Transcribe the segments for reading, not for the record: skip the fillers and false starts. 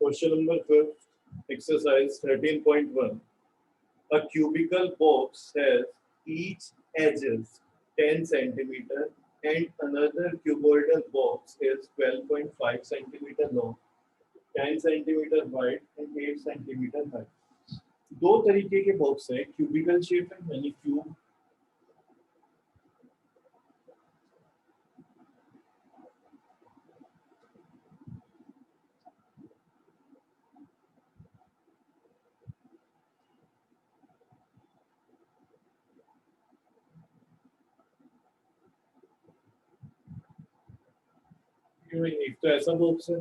Question number 12, exercise 13.1. A cubical box has each edges 10 centimeter and another cuboidal box is 12.5 centimeter long, 10 centimeter wide and 8 centimeter high. दो तरीके के box है, cubical shape है यानी cube, एक तो ऐसा बॉक्स है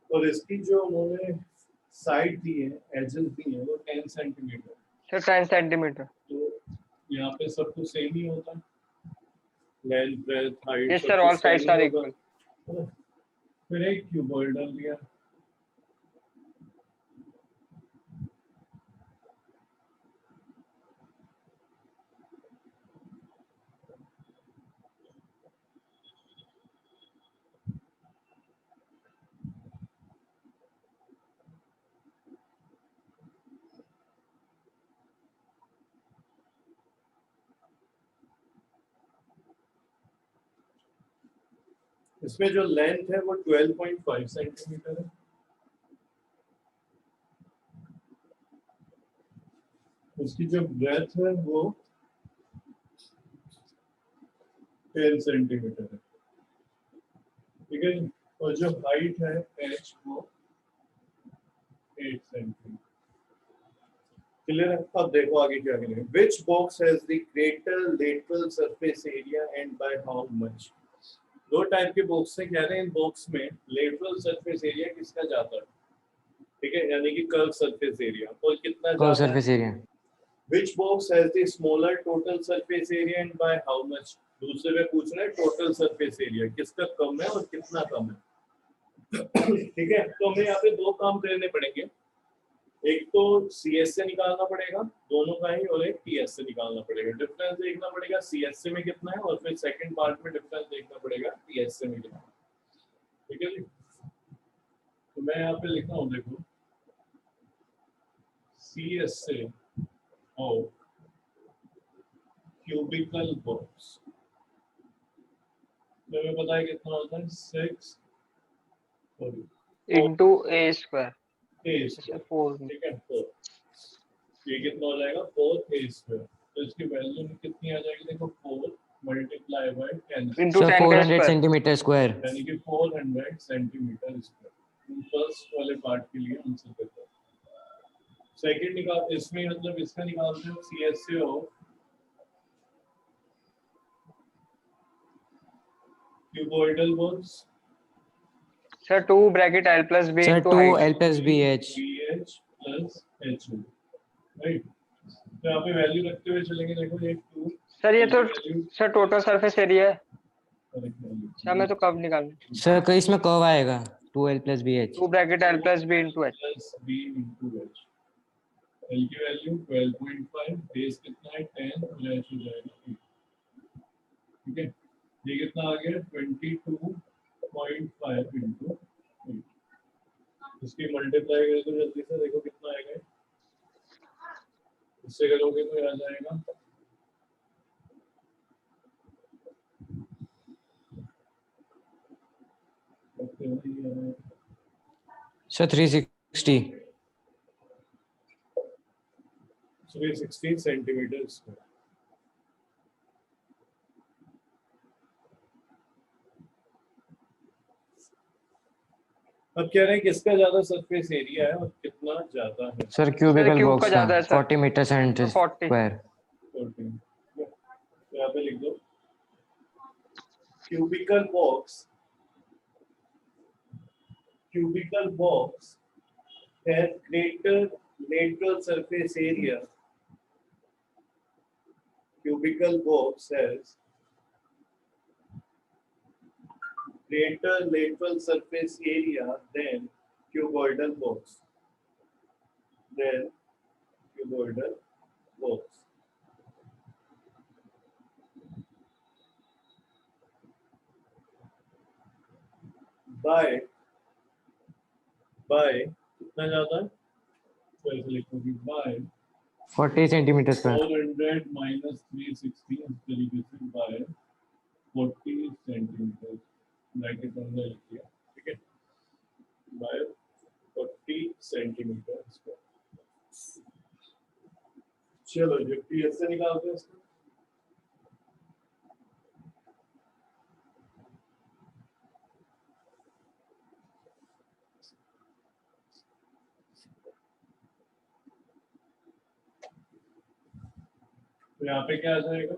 और इसकी जो उन्होंने साइड दी है, एजेस दी है वो 10 सेंटीमीटर। Sir 10 centimetre. तो यहाँ पे सब कुछ सेम ही होता है, length breadth height. Yes sir, all sides are equal. फिर एक क्यूबॉइडल लिया, इसमें जो लेंथ है वो 12.5 सेंटीमीटर है, उसकी जो ब्रेथ है वो 10 सेंटीमीटर है, ठीक है। और जो हाइट है एच वो 8 सेंटीमीटर। क्लियर है? अब देखो आगे क्या करेंगे। Which box has the greater lateral surface area and by how much. दो टाइप के बॉक्स से कह रहे हैं, इन बॉक्स में लेटरल सरफेस एरिया किसका ज्यादा है, ठीक है, यानी कि कर्व सरफेस एरिया, और कितना कर्व ज्यादा surface area. Which box has the smaller total surface area and by how much. दूसरे में पूछना है टोटल सरफेस एरिया किसका कम है और कितना कम है, ठीक है। तो हमें यहाँ पे दो काम करने पड़ेंगे, एक तो CS से निकालना पड़ेगा दोनों का ही, और एक TS से निकालना पड़ेगा। डिफरेंस देखना पड़ेगा CS से में कितना है, और फिर सेकंड पार्ट में डिफरेंस देखना पड़ेगा TS से में कितना है, ठीक है जी। तो मैं यहाँ पे लिखता हूँ, देखो CS से और क्यूबिकल बॉक्स, तो हमें पता है कितना होता है 6 इनटू a स्क्वायर, A², 4। ठीक है। 4, ये कितना हो जाएगा 4A²। तो इसकी वैल्यू कितनी आ जाएगी, देखो 4 multiply by 10 into 10 400 centimetre square, यानी कि 400 सेंटीमीटर स्क्वायर। फर्स्ट वाले पार्ट के लिए आंसर करते हैं। सेकंड निकाल, इसमें मतलब इसका निकालते हो CS से हो cuboidal box, sir 2 bracket l plus b sir into 2 height L plus BH, BH plus HO, right. तो यहाँ पे वैल्यू रखते हुए चलेंगे, देखो ये 2। सर ये तो सर टोटल सरफेस एरिया है सर, मैं तो कब निकालूं सर कहीं इसमें कर्व आएगा 2 L plus BH, 2 bracket l plus b into h plus B into H। L की वैल्यू 12.5, बेस कितना है 10 और H हो जाएगा 8, ठीक है। ये कितना आ गया 22.5 इनटू 8। इसकी मल्टीप्लाई करें तो जल्दी से देखो कितना आएगा, इससे करोगे तो आ जाएगा सर 360 सेंटीमीटर स्क्वायर। अब कह रहे हैं किसका ज्यादा सरफेस एरिया है और कितना ज्यादा है। सर क्यूबिकल क्यूब का बॉक्स ज्यादा का है सर, 40 मीटर तो 40 स्क्वायर। 14, तो यहाँ पे लिख दो cubical box has greater lateral surface area. Cubical box has greater lateral surface area than cuboidal box. By by कितना जाता है, तो ऐसे लिखोगे बाय 40 सेंटीमीटर स्क्वायर 400 माइनस 360 इस तरीके से बाय 40 सेंटीमीटर ब्रैकेट अंदर लिख दिया, ठीक है, बाय 40 सेंटीमीटर स्क्वायर। चलो जो टीएस से निकालते हैं इसको, तो यहाँ पे क्या आ जाएगा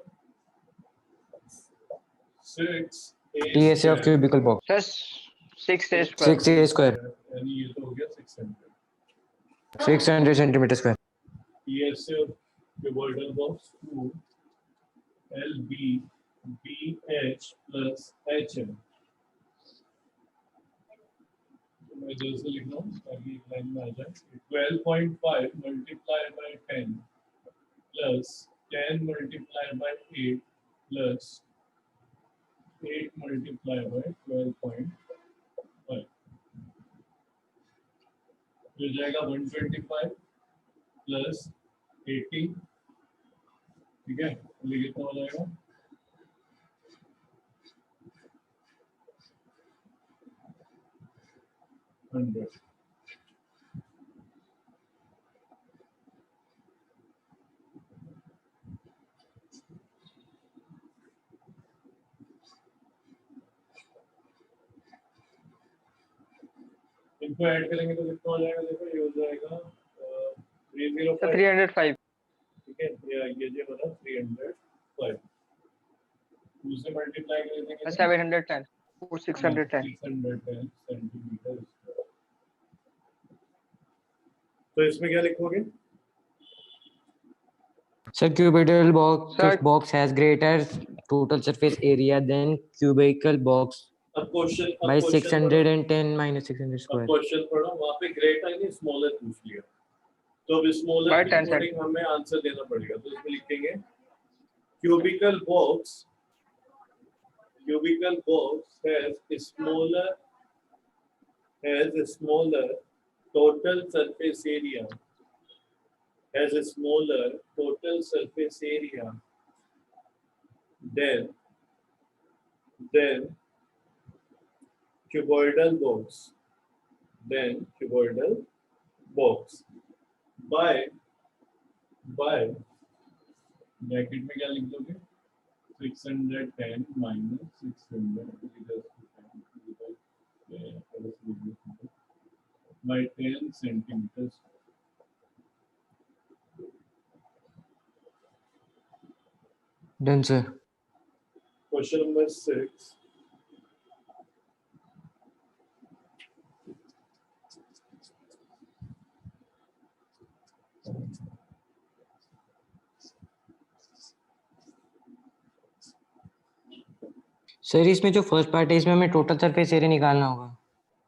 6 TSA of cubical box sir 6a square 6a square यानी ये तो हो गया 600 600 centimetre square TSA of cuboidal box 2 LB BH plus HM। मैं जैसे लिख रहा हूँ ताकि एक लाइन में आ जाए 12.5 multiplied by 10 plus 10 multiplied by 8 plus 8 multiplied by 12.5 हो जाएगा 125 प्लस 80, ठीक है, ये कितना हो जाएगा 100। इनको ऐड करेंगे तो कितना हो जाएगा, देखो ये हो जाएगा 305, 305 ठीक है, ये जो बना 305 दूसरे मल्टीप्लाई कर देंगे 710 और 610 610 सेंटीमीटर। तो इसमें क्या लिखोगे, Sir, cubical Sir- box has greater total surface area than cubical box अब क्वेश्चन by 610 minus 600 अब square. क्वेश्चन पढ़ो, वहाँ पे ग्रेटर नहीं स्मॉलर पूछ लिया, तो अब By स्मॉलर के 10 अकॉर्डिंग हमें आंसर देना पड़ेगा, तो इसमें लिखेंगे cubical box has a smaller total surface area than cuboidal box by bracket में क्या लिख दोगे 610 minus 600 by 10 centimeters। Done, sir. Question number 6। Sir इसमें जो फर्स्ट पार्ट है इसमें हमें टोटल सरफेस एरिया निकालना होगा।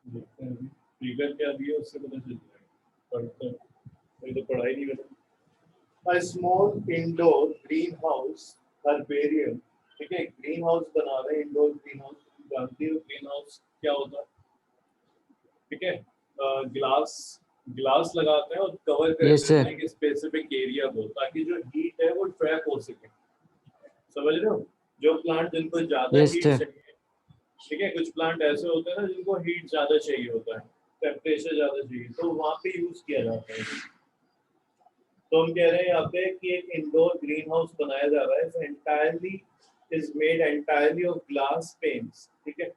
देखते हैं अभी फिगर क्या दिया उससे पता चल जाएगा, पढ़ते हैं, मैं तो पढ़ाई नहीं करता। A small indoor greenhouse herbarium, ठीक है, ग्रीन हाउस बना रहे हैं, इंडोर ग्रीन हाउस, जानती हो ग्रीन हाउस क्या होता है, ठीक है, ग्लास लगाते हैं और कवर करते Yes, sir. हैं एक स्पेसिफिक एरिया को, ताकि जो हीट है वो ट्रैप हो सके, समझ रहे हो, जो प्लांट जिनको ज्यादा Yes, हीट sir. चाहिए, ठीक है, कुछ प्लांट ऐसे होते हैं ना जिनको हीट ज्यादा चाहिए होता है, टेम्परेचर ज्यादा चाहिए, तो वहां पे यूज किया जाता है। तो हम कह रहे हैं यहाँ पे कि एक इंडोर ग्रीन हाउस बनाया जा रहा है, is made entirely of glass panes, ठीक है,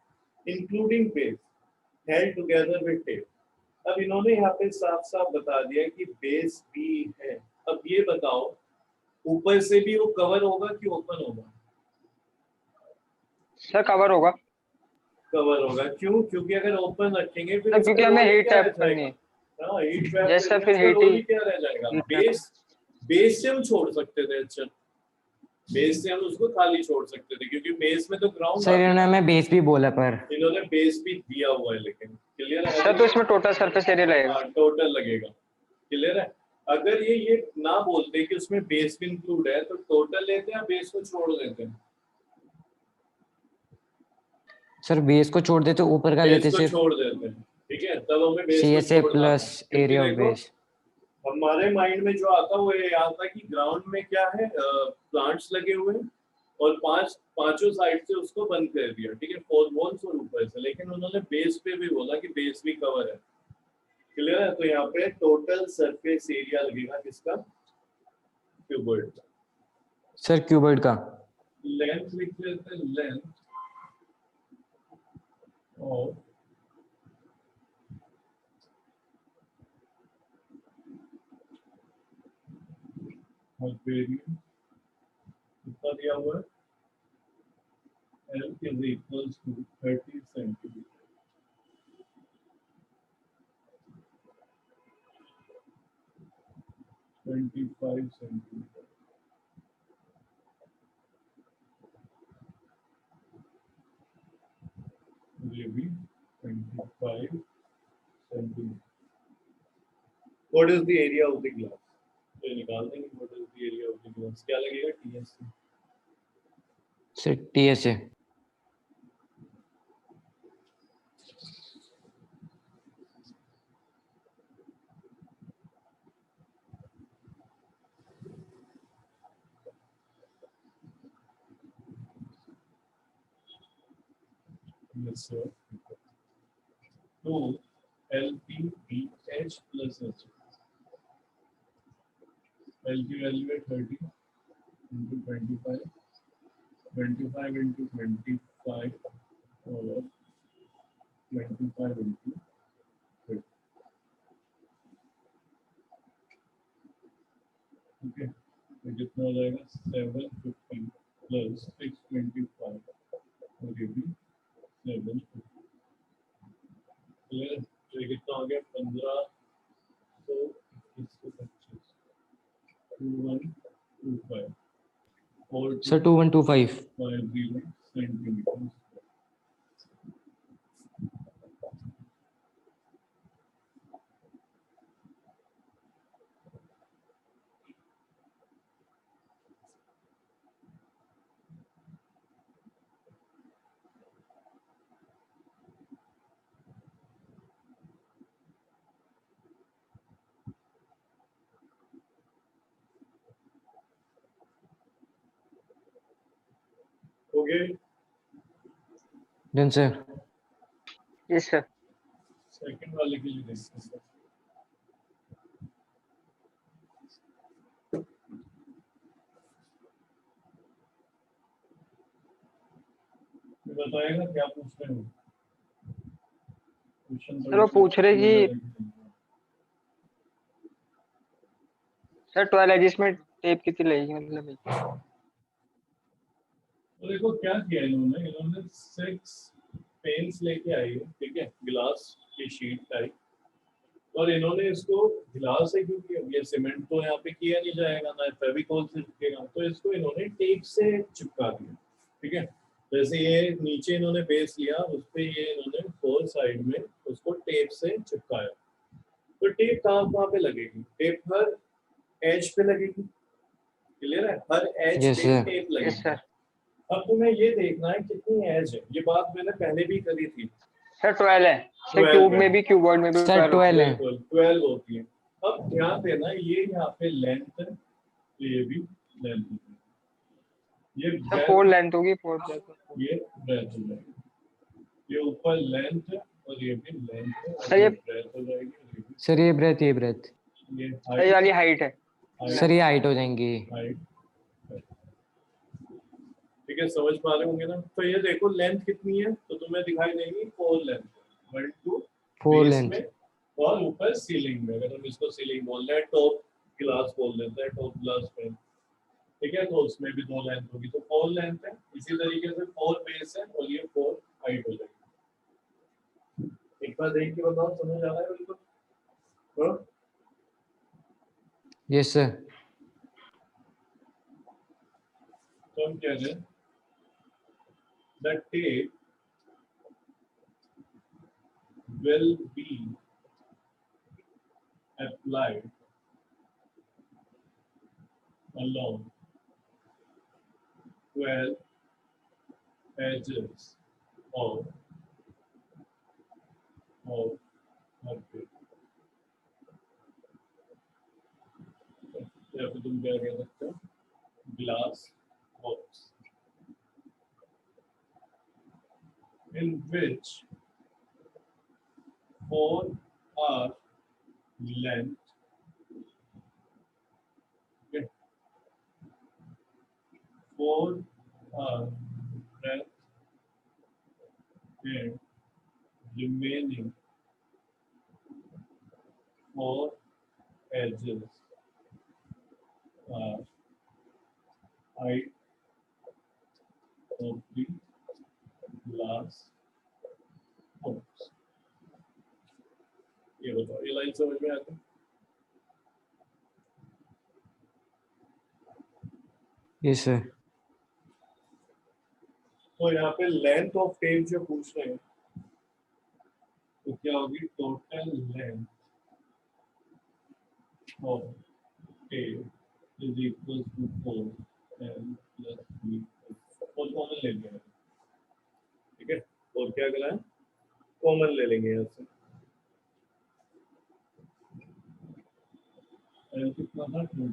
including base held together with tape। अब इन्होंने यहाँ पे साफ साफ बता दिया कि बेस भी है। अब ये बताओ ऊपर से भी वो कवर होगा कि ओपन होगा? सर कवर होगा कवर होगा, क्यों? क्योंकि अगर ओपन रखेंगे फिर सर, क्योंकि इसका हमें रोल हीट क्या टैप रह करनी जाएगा? है। हाँ, हीट ट्रैप जैसे करने फिर का हीट रोल ही ही क्या रह जाएगा? Heat trap. बेस से हम छोड़ सकते थे, अच्छा बेस से हम उसको खाली छोड़ सकते थे, क्योंकि बेस में तो ग्राउंड सर इन्होंने हमें बेस भी बोला पर इन्होंने बेस भी दिया हुआ है, लेकिन क्लियर है? सर तो इसमें टोटल सरफेस एरिया लगेगा। टोटल लगेगा, क्लियर है? अगर ये ना बोलते कि उसमें बेस भी इंक्लूड है तो टोटल लेते हैं, बेस को छोड़ देते हैं? सर बेस को छोड़ देते ऊपर का बेस लेते को सिर्फ। छोड़ देते हैं, ठीक है, तब हमें base CSA plus area of base. हमारे माइंड में जो आता है वो ये आता है कि ग्राउंड में क्या है, प्लांट्स लगे हुए हैं और पांचों साइड से उसको बंद कर दिया, ठीक है, 4 वॉल्स और ऊपर से, लेकिन उन्होंने बेस पे भी बोला कि बेस भी कवर है। क्लियर है? तो यहाँ पे टोटल सरफेस एरिया लगेगा किसका, क्यूबॉइड। सर क्यूबॉइड का लेंथ लिख लेते हैं, लेंथ और Hyperion कितना दिया हुआ है, L is equals to 30 centimetre, 25 centimetre. ये भी 25 centimetre. What is the area of the glass? तो निकाल देंगे what is the area of the glass, क्या लगेगा, TSC। Sir TSA Yes sir, 2 LPBH plus H। L की वैल्यू है 30 into 25, 25 into 25 और 25 into 30। ठीक है, तो कितना हो जाएगा 750 प्लस 625 और ये भी 750। क्लियर? तो ये कितना हो गया 1525 2125 और सर 2125 50 सेंटीमीटर। हो गए? Done sir yes sir. Second वाले के लिए देखते हैं। ये बताएगा क्या पूछ रहे हो, क्वेश्चन सर वो पूछ रहे कि सर 12 एजिस में टेप कितनी लगेगी, मतलब तो देखो क्या किया इन्होंने 6 पेन्स लेके आई है, ठीक है, ग्लास की शीट टाइप, और इन्होंने इसको ग्लास है क्योंकि अब ये सीमेंट तो यहाँ पे किया नहीं जाएगा, ना फेविकोल से चिपकेगा, तो इसको इन्होंने टेप से चिपका दिया। ठीक है, जैसे ये नीचे इन्होंने बेस लिया, उस पे ये इन्होंने 4 साइड में उसको टेप से चिपकाया। तो टेप कहाँ पे लगेगी, टेप हर एज पे लगेगी। क्लियर है? हर एज Yes, पे sir. टेप यस लगेगी। सर। अब तुम्हें ये देखना है कितनी एज है, ये बात मैंने पहले भी करी थी। सर 12 है सर, 12 क्यूब है। में भी क्यूबॉइड में भी सर 12 होती 12 है। बिल्कुल 12 होती है। अब ध्यान देना, ये यहाँ पे लेंथ है, तो ये भी लेंथ है, ये है। सर breadth, 4 लेंथ होगी, 4 ब्रेथ। ये ब्रेथ हो जाएगी, ये ऊपर लेंथ है और ये भी लेंथ है, सर और ये ये ब्रेथ हो जाएगी, और ये भी सर ये ब्रेथ ये सर ये वाली हाइट है। सर ये हाइट हो जाएंगी। हाइट। ठीक है, समझ पा रहे होंगे ना? तो ये देखो लेंथ कितनी है, तो तुम्हें दिखाई देगी 4 लेंथ, 1 2 4 बेस लेंथ में और ऊपर सीलिंग में। अगर हम इसको सीलिंग बोल रहे हैं, टॉप ग्लास बोल देते हैं, टॉप ग्लास पे, ठीक है, तो उसमें भी 2 लेंथ होगी, तो 4 लेंथ है। इसी तरीके से 4 बेस है और ये 4 हाइट हो जाएगी। एक बार देख के बताओ, समझ आ रहा है बिल्कुल? हाँ? Yes sir. तो हम कह रहे हैं the tape will be applied along 12 edges of Okay. या फिर तुम क्या कह सकते हो, glass box in which 4 are length, okay, 4 are breadth, and remaining 4 edges are height of the glass box. ये बताओ, ये लाइन समझ में आती है? Yes, sir. तो यहाँ पे लेंथ ऑफ टेप जो पूछ रहे हैं तो क्या होगी, total length of tape is equal to 4 L + B, और कॉमन ले लिया है, ठीक है, और क्या करना है, कॉमन ले लेंगे यहाँ से, L कितना था 20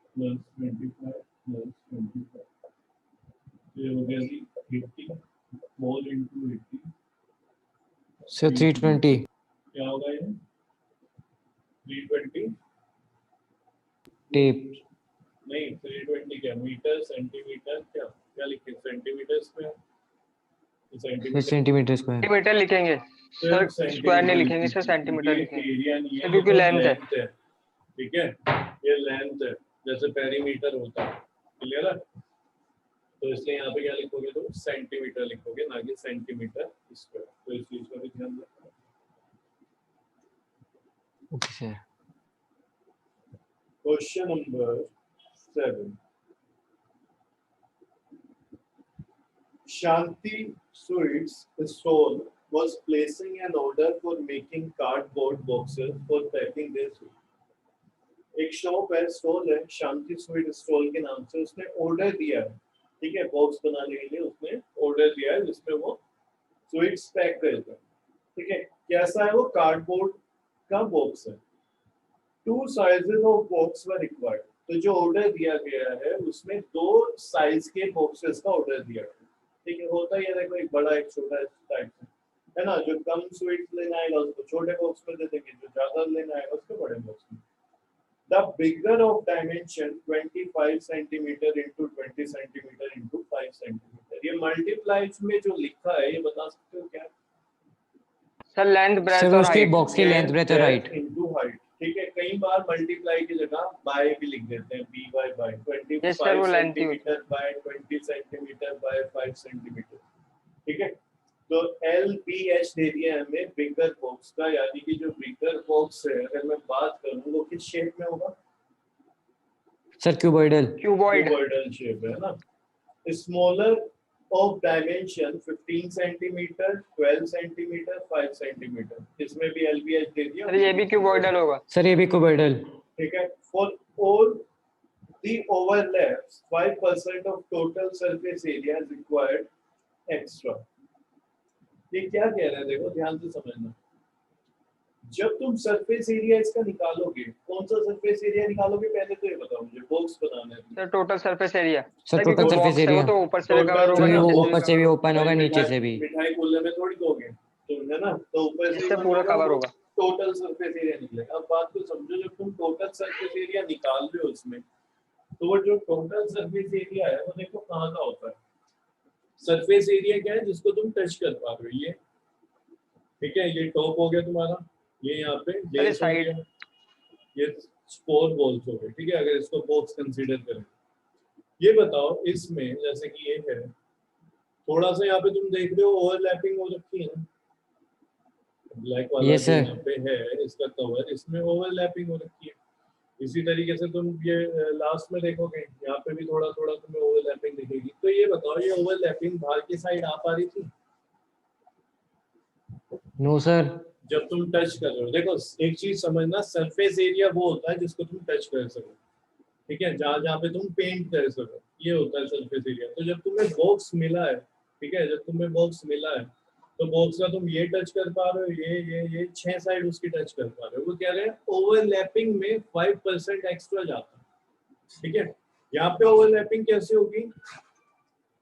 + 25 + 25, ये हो गया जी 80, 4 × 80, Sir, 320 क्या होगा ये 320, tape. नहीं 320 क्या, मीटर सेंटीमीटर, क्या क्या लिखे सेंटीमीटर में, Sir, centimeter square. सेंटीमीटर लिखेंगे सर, स्क्वायर नहीं लिखेंगे सर, सेंटीमीटर लिखेंगे एरिया नहीं है, सर, क्योंकि लेंथ है। ठीक है, ये लेंथ है, जैसे पेरीमीटर होता है, क्लियर है, तो इसलिए यहाँ पे क्या लिखोगे, तो सेंटीमीटर लिखोगे, ना कि सेंटीमीटर स्क्वायर, तो इस चीज का भी ध्यान रखना। Okay, sir. Question number 7, Shanti Sweets stall was placing an order for making cardboard boxes for packing their sweets. एक शॉप है, स्टॉल है, शांति स्वीट स्टॉल के नाम से, उसने ऑर्डर दिया है, ठीक है, बॉक्स बनाने के लिए उसने ऑर्डर दिया है जिसमें वो स्वीट्स पैक करता है, ठीक है, कैसा है वो, कार्डबोर्ड का बॉक्स है, 2 sizes of box were required, तो जो ऑर्डर दिया गया है उसमें 2 साइज के बॉक्सेस का ऑर्डर दिया गया, ठीक है, होता ही है, देखो एक बड़ा एक छोटा टाइप से, है ना, जो कम स्वीट्स लेना आएगा उसको छोटे बॉक्स में दे देंगे, जो ज्यादा लेना आएगा उसको बड़े बॉक्स में। The bigger of dimension 25 centimeter into 20 centimeter into 5 centimeter, ये मल्टीप्लाइज में जो लिखा है ये बता सकते हो क्या, सर लेंथ ब्रेथ Sir, और उसके हाइट। बॉक्स की लेंथ ब्रेथ और हाइट. into height, ठीक है, कई बार मल्टीप्लाई की जगह बाय भी लिख देते हैं, by by 25 Yes, sir, वो length ही होती centimeter by 20 centimeter by 5 centimeter, ठीक है, तो LBH दे दिया है हमें बिगर बॉक्स का, यानी कि जो बिगर बॉक्स है अगर मैं बात करूं वो किस शेप में होगा, Sir, cuboidal. Cuboid. Cuboidal shape है ना, smaller of dimension 15 centimetre 12 centimetre 5 centimetre, इसमें भी LBH दे दिया, सर ये भी क्यूबॉइडल होगा। Sir, ये भी cuboidal. ठीक है, for all the overlaps 5% of total surface area is required extra, ये क्या कह रहा है, देखो ध्यान से समझना, जब तुम सरफेस एरिया इसका निकालोगे, कौन सा सरफेस एरिया निकालोगे, पहले तो ये बताओ मुझे, बॉक्स बनाना है sir total surface area. Sir, total क्योंकि surface box है वो area. तो ऊपर से भी कवर होगा, क्योंकि वो नीचे से ऊपर से भी ओपन होगा, नीचे से भी. मिठाई खोलने में थोड़ी दोगे तुम, है ना, तो ऊपर से इससे पूरा कवर होगा। टोटल सरफेस एरिया निकलेगा। अब बात को समझो, जब तुम टोटल सरफेस एरिया निकाल रहे हो उसमें, तो वो जो टोटल सरफेस एरिया है वो देखो कहाँ का होता है, सरफेस एरिया क्या है जिसको तुम टच कर पा रहे हो, ये ठीक है, ये टॉप हो गया तुम्हारा, ये यहाँ पे बेस हो गया, ये 4 बॉल्स हो गए, ठीक है, अगर इसको बॉक्स कंसीडर करें। ये बताओ इसमें जैसे कि ये है, थोड़ा सा यहाँ पे तुम देख रहे हो ओवरलैपिंग हो रखी है ना, ब्लैक वाला Yes, जो sir. यहाँ पे है इसका कवर, इसमें ओवरलैपिंग हो रखी है, इसी तरीके से तुम ये लास्ट में देखोगे यहाँ पे भी थोड़ा थोड़ा तुम्हें ओवरलैपिंग दिखेगी। तो ये बताओ ये ओवरलैपिंग बाहर की साइड आ पा रही थी? No, sir. जब तुम टच कर रहे हो, देखो एक चीज समझना, सरफेस एरिया वो होता है जिसको तुम टच कर सको, ठीक है, जहाँ जहाँ पे तुम पेंट कर सको, ये होता है सरफेस एरिया। तो जब तुम्हें बॉक्स मिला है, ठीक है, जब तुम्हें बॉक्स मिला है तो बॉक्स का तुम ये टच कर पा रहे हो, ये 6 साइड उसकी टच कर पा रहे हो। वो कह रहे हैं ओवरलैपिंग में 5% एक्स्ट्रा जाता है। ठीक है, यहाँ पे ओवरलैपिंग कैसे होगी?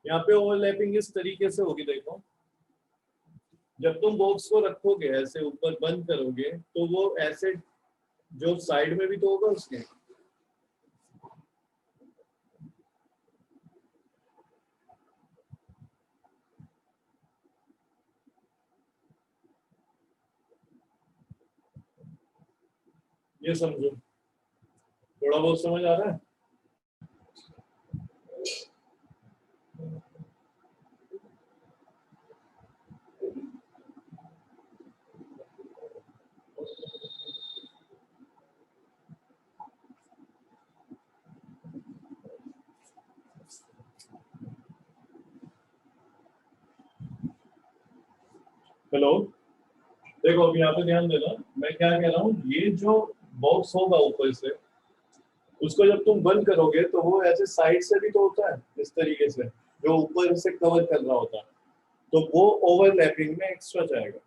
यहाँ पे ओवरलैपिंग इस तरीके से होगी, देखो जब तुम बॉक्स को रखोगे ऐसे ऊपर बंद करोगे तो वो ऐसे जो साइड में भी तो होगा उसके, ये समझो, थोड़ा बहुत समझ आ रहा है? हेलो, देखो अब यहाँ पे ध्यान देना, मैं क्या कह रहा हूँ, ये जो बॉक्स होगा ऊपर से, उसको जब तुम बंद करोगे तो वो ऐसे साइड से भी तो होता है इस तरीके से, जो ऊपर से कवर कर रहा होता है, तो वो ओवरलैपिंग में एक्स्ट्रा जाएगा।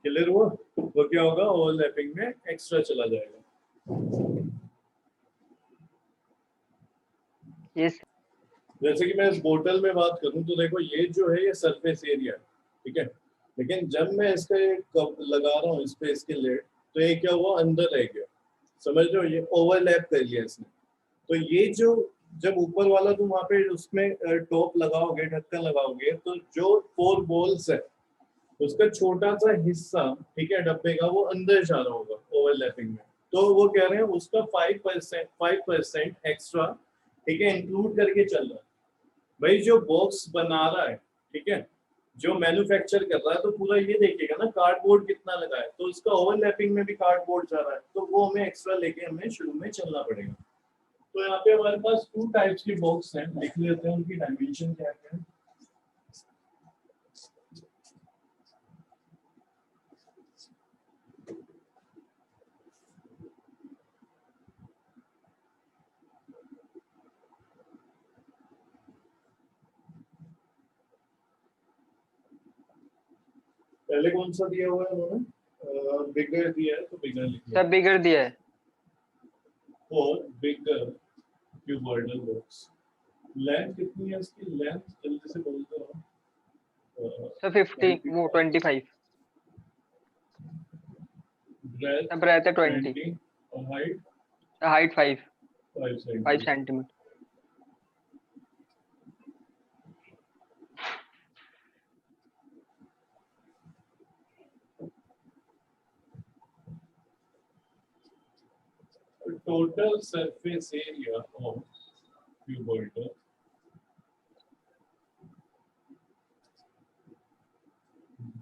क्लियर हुआ? वो क्या होगा, ओवरलैपिंग में एक्स्ट्रा चला जाएगा। यस जैसे कि मैं इस बोतल में बात करूं तो देखो ये जो है ये सरफेस एरिया है, ठीक है, लेकिन जब मैं इसका एक कप लगा रहा हूँ इस पे इसके लेड, तो ये क्या हुआ, अंदर रह गया, समझ रहे हो, ये ओवरलैप कर लिया इसने। तो ये जो जब ऊपर वाला तुम वहां पे उसमें टॉप लगाओगे, ढक्कन लगाओगे, तो जो 4 बॉल्स है उसका छोटा सा हिस्सा, ठीक है, डब्बे का, वो अंदर जा रहा होगा ओवरलैपिंग में। तो वो कह रहे हैं उसका 5% एक्स्ट्रा, ठीक है, इंक्लूड करके चल रहा है। भाई जो बॉक्स बना रहा है, ठीक है, जो मैन्युफैक्चर कर रहा है, तो पूरा ये देखेगा ना कार्डबोर्ड कितना लगा है, तो उसका ओवरलैपिंग में भी कार्डबोर्ड जा रहा है, तो वो हमें एक्स्ट्रा लेके हमें शुरू में चलना पड़ेगा। तो यहाँ पे हमारे पास 2 टाइप्स के बॉक्स हैं, लिख लेते हैं उनकी डायमेंशन क्या क्या है। पहले कौन सा दिया हुआ है उन्होंने? बिगर दिया है तो बिगर लिख लिया। सब बिगड़ दिया है। और बिगर क्यूबॉइडल बॉक्स, लेंथ कितनी है इसकी? लेंथ जल्दी से बोलते रहो। सब 50 वो 25 ब्रेथ सब रहता है 20 20 और height height 5 5 centimetre. total surface area of cuboidal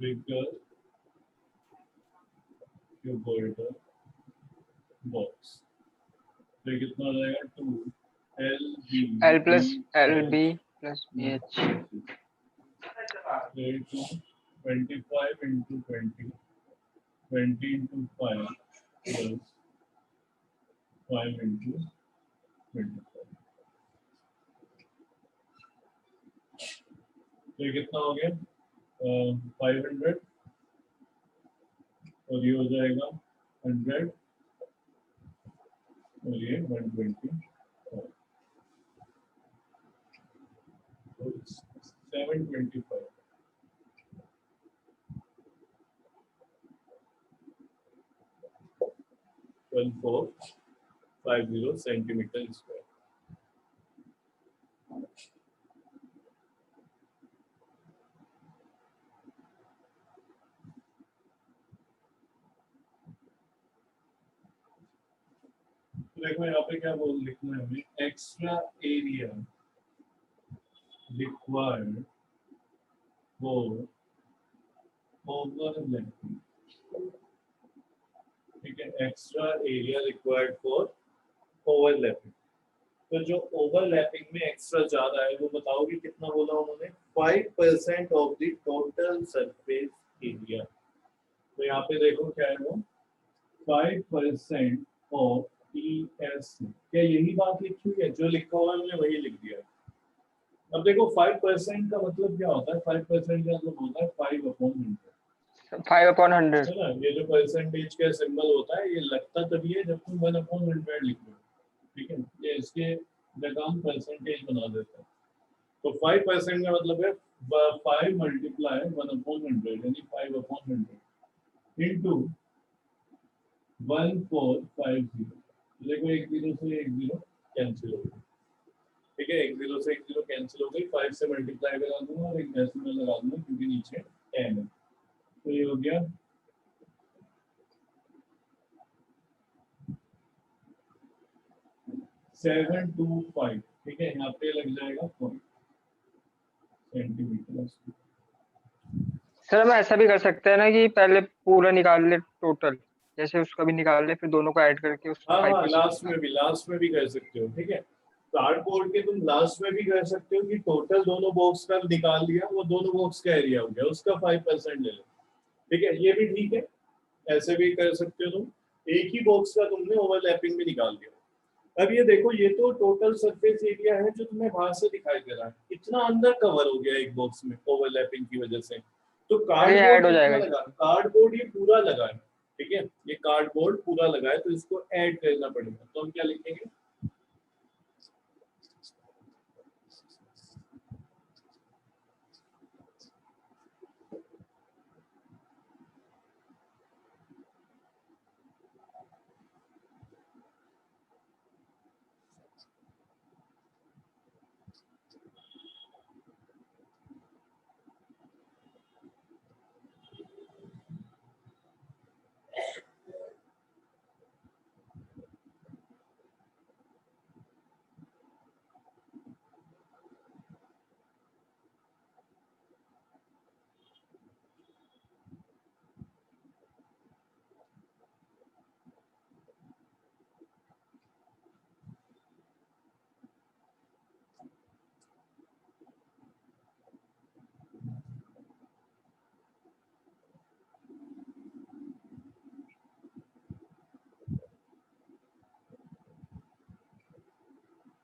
bigger cuboidal box, तो ये कितना हो जाएगा? 2 L plus LB plus BH 25 into 20 20 into 5 plus 5 into 25, तो ये कितना हो गया? 500 और ये हो जाएगा 100 और ये 120, तो 725 1450 सेंटीमीटर स्क्वायर। देखो यहाँ पे क्या बोल लिखना है हमें, extra area required for overlapping, ठीक है, extra area required for overlapping. तो जो ओवरलैपिंग में एक्स्ट्रा जा रहा है वो बताओगे कितना बोला उन्होंने? 5% of the total surface area. तो यहाँ पे देखो क्या है वो, 5% ऑफ ES, क्या यही बात लिखी हुई है? जो लिखा हुआ है हमने वही लिख दिया। अब देखो 5% का मतलब क्या होता है, 5% का मतलब होता है 5/100, 5/100। है ना। ये जो परसेंटेज का सिंबल होता है ये लगता तभी है जब तुम 1/100 लिख रहे हो, ठीक है। ये इसके जगह हम परसेंटेज बना देते हैं। तो 5% का मतलब है 5 मल्टीप्लाई 1/100 यानी 5/100 इंटू 1450। देखो एक जीरो से एक जीरो कैंसिल हो गई, ठीक है। एक जीरो से एक जीरो कैंसिल हो गई, 5 से मल्टीप्लाई करा दूंगा और एक डेसिमल लगा दूंगा क्योंकि नीचे 10 है। तो ये हो गया 725, ठीक है। यहाँ पे लग जाएगा पॉइंट सेंटीमीटर। सर हम ऐसा भी कर सकते हैं ना कि पहले पूरा निकाल ले टोटल, जैसे उसका भी निकाल ले फिर दोनों को ऐड करके उसका हाँ हाँ, 5% लास्ट में भी कर सकते हो, ठीक है। कार्डबोर्ड के तुम लास्ट में भी कर सकते हो कि टोटल दोनों बॉक्स का निकाल लिया, वो दोनों बॉक्स का एरिया हो गया, उसका 5% ले लो, ठीक है। ये भी ठीक है, ऐसे भी कर सकते हो तुम। एक ही बॉक्स का तुमने ओवरलैपिंग भी निकाल दिया। अब ये देखो, ये तो टोटल सरफेस एरिया है जो तुम्हें बाहर से दिखाई दे रहा है, इतना अंदर कवर हो गया एक बॉक्स में ओवरलैपिंग की वजह से। तो अरे ऐड कार्डबोर्ड हो कितना जाएगा। लगा, कार्डबोर्ड ये पूरा लगा है, ठीक है। ये कार्डबोर्ड पूरा लगा है तो इसको ऐड करना पड़ेगा। तो हम क्या लिखेंगे,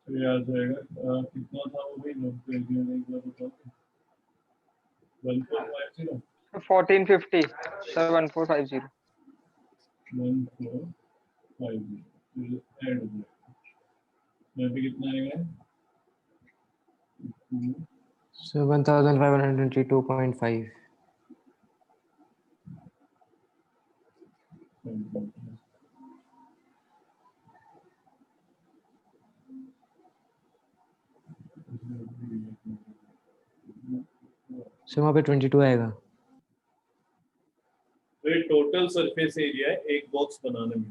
तो ये आ जाएगा कितना था वो भी नोट कर दिया, एक बार बताओ। 1450, 1450 सर, 1450। 1450 ऐड हो जाएगा। यहाँ पे कितना आएगा, 7522.5। सर वहाँ पे 22 आएगा। तो ये टोटल सरफेस एरिया है एक बॉक्स बनाने में।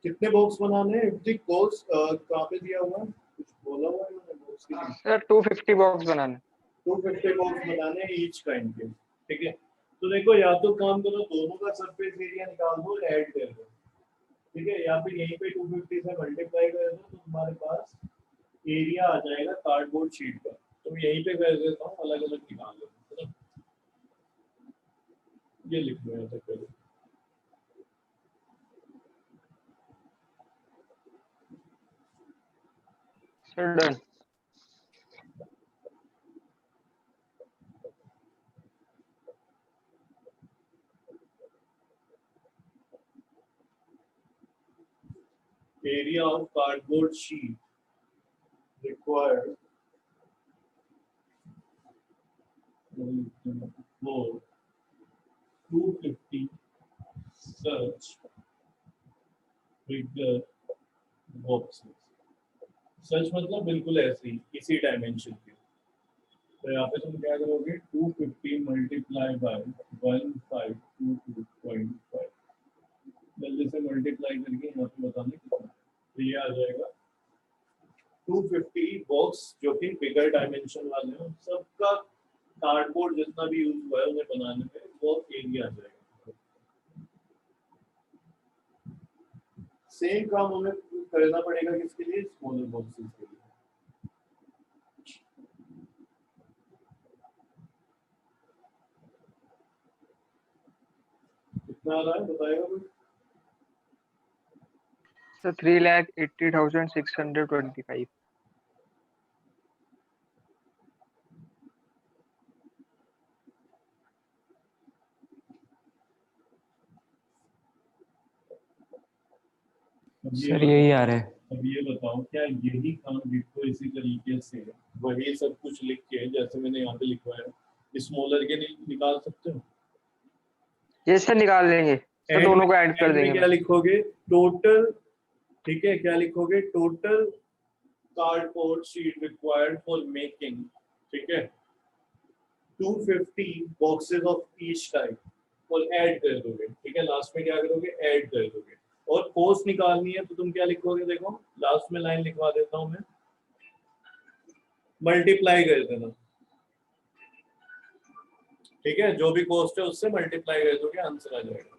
कितने बॉक्स बनाने हैं, एक बॉक्स कहाँ पे दिया हुआ है, कुछ बोला हुआ है मैंने बॉक्स के लिए। सर 250 बॉक्स बनाने। 250 बॉक्स बनाने हैं ईच काइंड के, ठीक है। तो देखो या तो काम करो, दोनों का सरफेस एरिया निकाल दो, ऐड कर दो, ठीक है। या फिर यहीं पे 250 से मल्टीप्लाई कर दो तो तुम्हारे पास एरिया आ जाएगा कार्डबोर्ड शीट का। तो यहीं पे कर देता हूँ, अलग अलग निकाल लो, है ना। ये लिख लो यहाँ तक पहले। Sir done. area of cardboard sheet required for 250 such bigger boxes। सच मतलब बिल्कुल ऐसे ही इसी डायमेंशन के। तो यहाँ पे तुम क्या करोगे, 250 मल्टीप्लाई बाय 1522.5, जल्दी से मल्टीप्लाई करके यहाँ पे बताना कितना है। तो ये आ जाएगा 250 बॉक्स जो कि बिगर डायमेंशन वाले हैं, सबका कार्डबोर्ड जितना भी यूज हुआ है उन्हें बनाने में वो एरिया आ जाएगा। सेम काम हमें करना पड़ेगा किसके लिए, स्मॉलर बॉक्सेस के लिए। कितना आ रहा है बताएगा कोई। सर 3,80,625। सर यही आ रहा है। अब ये बताओ क्या यही काम डिट्टो इसी तरीके से वही सब कुछ लिख के जैसे मैंने यहाँ पे लिखवाया स्मॉलर के निकाल सकते हो? ये सर निकाल लेंगे सर, दोनों को ऐड कर एंड में देंगे। क्या लिखोगे? टोटल, ठीक है, क्या लिखोगे? Total cardboard sheet required for making, ठीक है, 250 बॉक्सेस ऑफ ईच टाइप और ऐड कर दोगे। ठीक है, लास्ट में क्या करोगे? ऐड कर दोगे। और कॉस्ट निकालनी है तो तुम क्या लिखोगे? देखो लास्ट में लाइन लिखवा देता हूं मैं, मल्टीप्लाई कर देना। ठीक है, जो भी कॉस्ट है उससे मल्टीप्लाई कर दोगे, आंसर आ जाएगा।